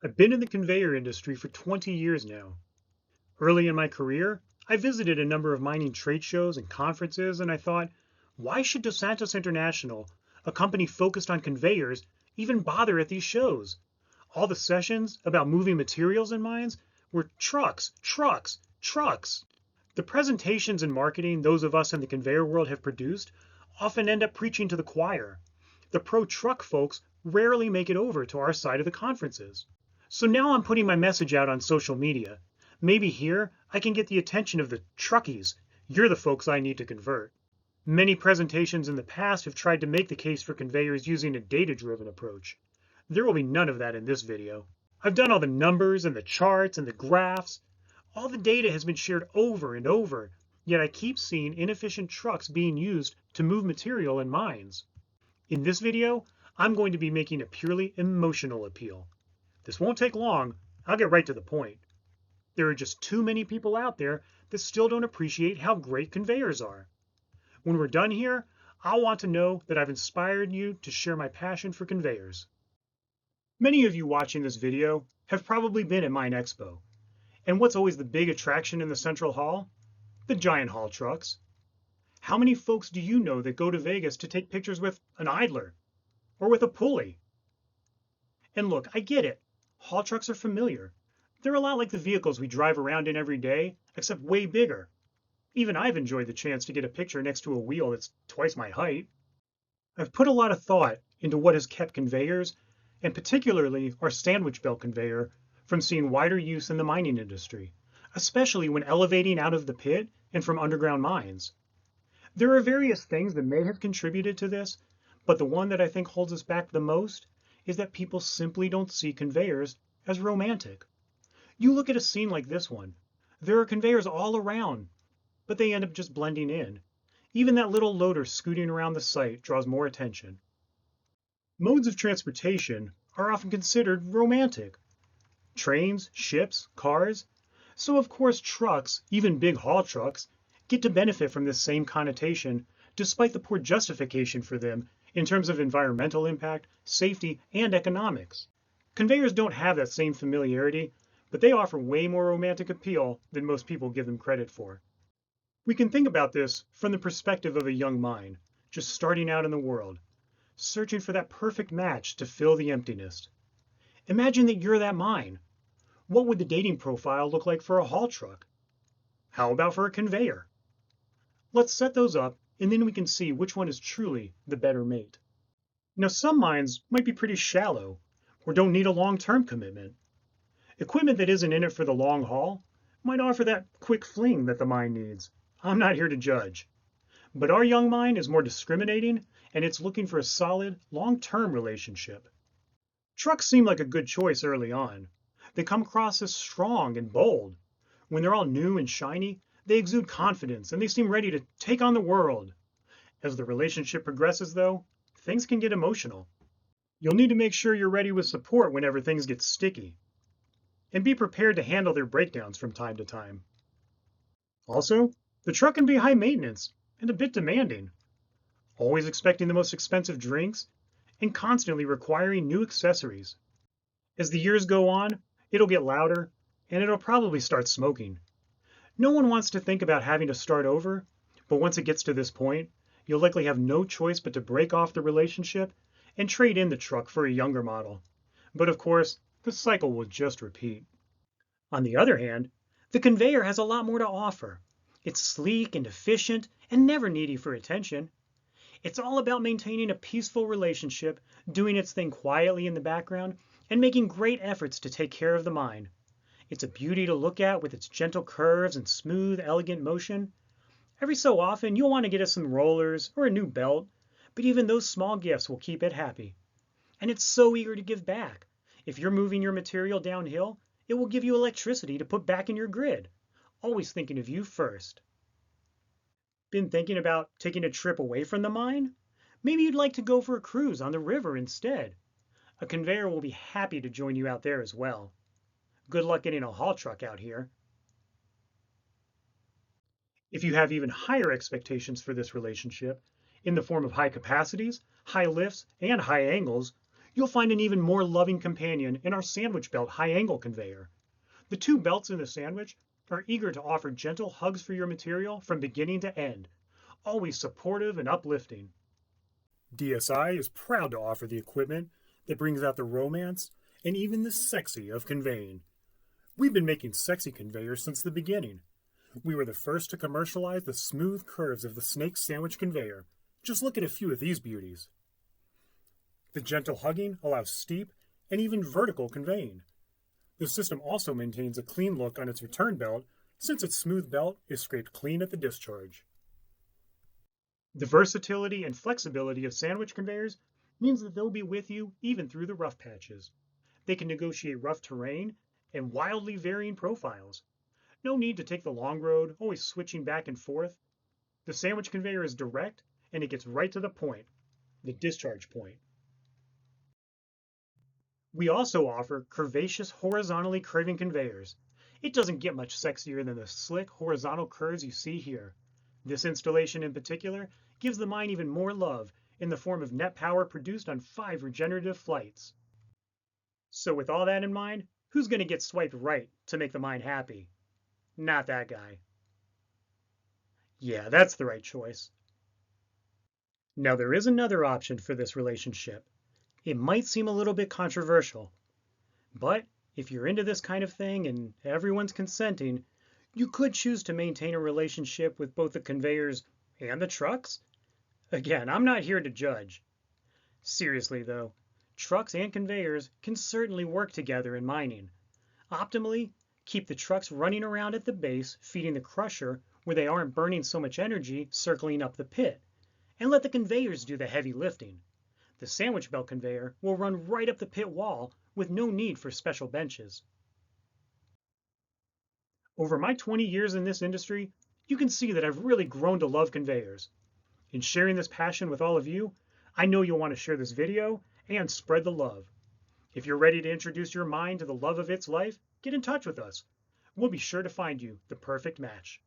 I've been in the conveyor industry for 20 years now. Early in my career, I visited a number of mining trade shows and conferences, and I thought, why should Dos Santos International, a company focused on conveyors, even bother at these shows? All the sessions about moving materials in mines were trucks, trucks, trucks. The presentations and marketing those of us in the conveyor world have produced often end up preaching to the choir. The pro-truck folks rarely make it over to our side of the conferences. So now I'm putting my message out on social media. Maybe here I can get the attention of the truckies. You're the folks I need to convert. Many presentations in the past have tried to make the case for conveyors using a data-driven approach. There will be none of that in this video. I've done all the numbers and the charts and the graphs. All the data has been shared over and over, yet I keep seeing inefficient trucks being used to move material in mines. In this video, I'm going to be making a purely emotional appeal. This won't take long. I'll get right to the point. There are just too many people out there that still don't appreciate how great conveyors are. When we're done here, I'll want to know that I've inspired you to share my passion for conveyors. Many of you watching this video have probably been at Mine Expo. And what's always the big attraction in the central hall? The giant haul trucks. How many folks do you know that go to Vegas to take pictures with an idler or with a pulley? And look, I get it. Haul trucks are familiar. They're a lot like the vehicles we drive around in every day, except way bigger. Even I've enjoyed the chance to get a picture next to a wheel that's twice my height. I've put a lot of thought into what has kept conveyors, and particularly our sandwich belt conveyor, from seeing wider use in the mining industry, especially when elevating out of the pit and from underground mines. There are various things that may have contributed to this, but the one that I think holds us back the most is that people simply don't see conveyors as romantic. You look at a scene like this one. There are conveyors all around, but they end up just blending in. Even that little loader scooting around the site draws more attention. Modes of transportation are often considered romantic. Trains, ships, cars. So of course trucks, even big haul trucks, get to benefit from this same connotation despite the poor justification for them in terms of environmental impact, safety, and economics. Conveyors don't have that same familiarity, but they offer way more romantic appeal than most people give them credit for. We can think about this from the perspective of a young mine, just starting out in the world, searching for that perfect match to fill the emptiness. Imagine that you're that mine. What would the dating profile look like for a haul truck? How about for a conveyor? Let's set those up, and then we can see which one is truly the better mate. Now, some mines might be pretty shallow, or don't need a long-term commitment. Equipment that isn't in it for the long haul might offer that quick fling that the mine needs. I'm not here to judge. But our young mine is more discriminating, and it's looking for a solid, long-term relationship. Trucks seem like a good choice early on. They come across as strong and bold. When they're all new and shiny, they exude confidence and they seem ready to take on the world. As the relationship progresses, though, things can get emotional. You'll need to make sure you're ready with support whenever things get sticky. And be prepared to handle their breakdowns from time to time. Also, the truck can be high maintenance and a bit demanding, always expecting the most expensive drinks and constantly requiring new accessories. As the years go on, it'll get louder and it'll probably start smoking. No one wants to think about having to start over, but once it gets to this point, you'll likely have no choice but to break off the relationship and trade in the truck for a younger model. But of course, the cycle will just repeat. On the other hand, the conveyor has a lot more to offer. It's sleek and efficient and never needy for attention. It's all about maintaining a peaceful relationship, doing its thing quietly in the background, and making great efforts to take care of the mine. It's a beauty to look at with its gentle curves and smooth, elegant motion. Every so often, you'll want to get it some rollers or a new belt, but even those small gifts will keep it happy. And it's so eager to give back. If you're moving your material downhill, it will give you electricity to put back in your grid. Always thinking of you first. Been thinking about taking a trip away from the mine? Maybe you'd like to go for a cruise on the river instead. A conveyor will be happy to join you out there as well. Good luck getting a haul truck out here. If you have even higher expectations for this relationship, in the form of high capacities, high lifts, and high angles, You'll find an even more loving companion in our sandwich belt high-angle conveyor. The two belts in the sandwich are eager to offer gentle hugs for your material from beginning to end, always supportive and uplifting. DSI is proud to offer the equipment that brings out the romance and even the sexy of conveying. We've been making sexy conveyors since the beginning. We were the first to commercialize the smooth curves of the snake sandwich conveyor. Just look at a few of these beauties. The gentle hugging allows steep and even vertical conveying. The system also maintains a clean look on its return belt since its smooth belt is scraped clean at the discharge. The versatility and flexibility of sandwich conveyors means that they'll be with you even through the rough patches. They can negotiate rough terrain and wildly varying profiles. No need to take the long road, always switching back and forth. The sandwich conveyor is direct and it gets right to the point, the discharge point. We also offer curvaceous horizontally curving conveyors. It doesn't get much sexier than the slick horizontal curves you see here. This installation in particular gives the mine even more love in the form of net power produced on 5 regenerative flights. So with all that in mind, who's going to get swiped right to make the mine happy? Not that guy. Yeah, that's the right choice. Now there is another option for this relationship. It might seem a little bit controversial, but if you're into this kind of thing and everyone's consenting, you could choose to maintain a relationship with both the conveyors and the trucks. Again, I'm not here to judge. Seriously though, trucks and conveyors can certainly work together in mining. Optimally, keep the trucks running around at the base, feeding the crusher where they aren't burning so much energy circling up the pit, and let the conveyors do the heavy lifting. The sandwich belt conveyor will run right up the pit wall with no need for special benches. Over my 20 years in this industry, you can see that I've really grown to love conveyors. In sharing this passion with all of you, I know you'll want to share this video and spread the love. If you're ready to introduce your mind to the love of its life, get in touch with us. We'll be sure to find you the perfect match.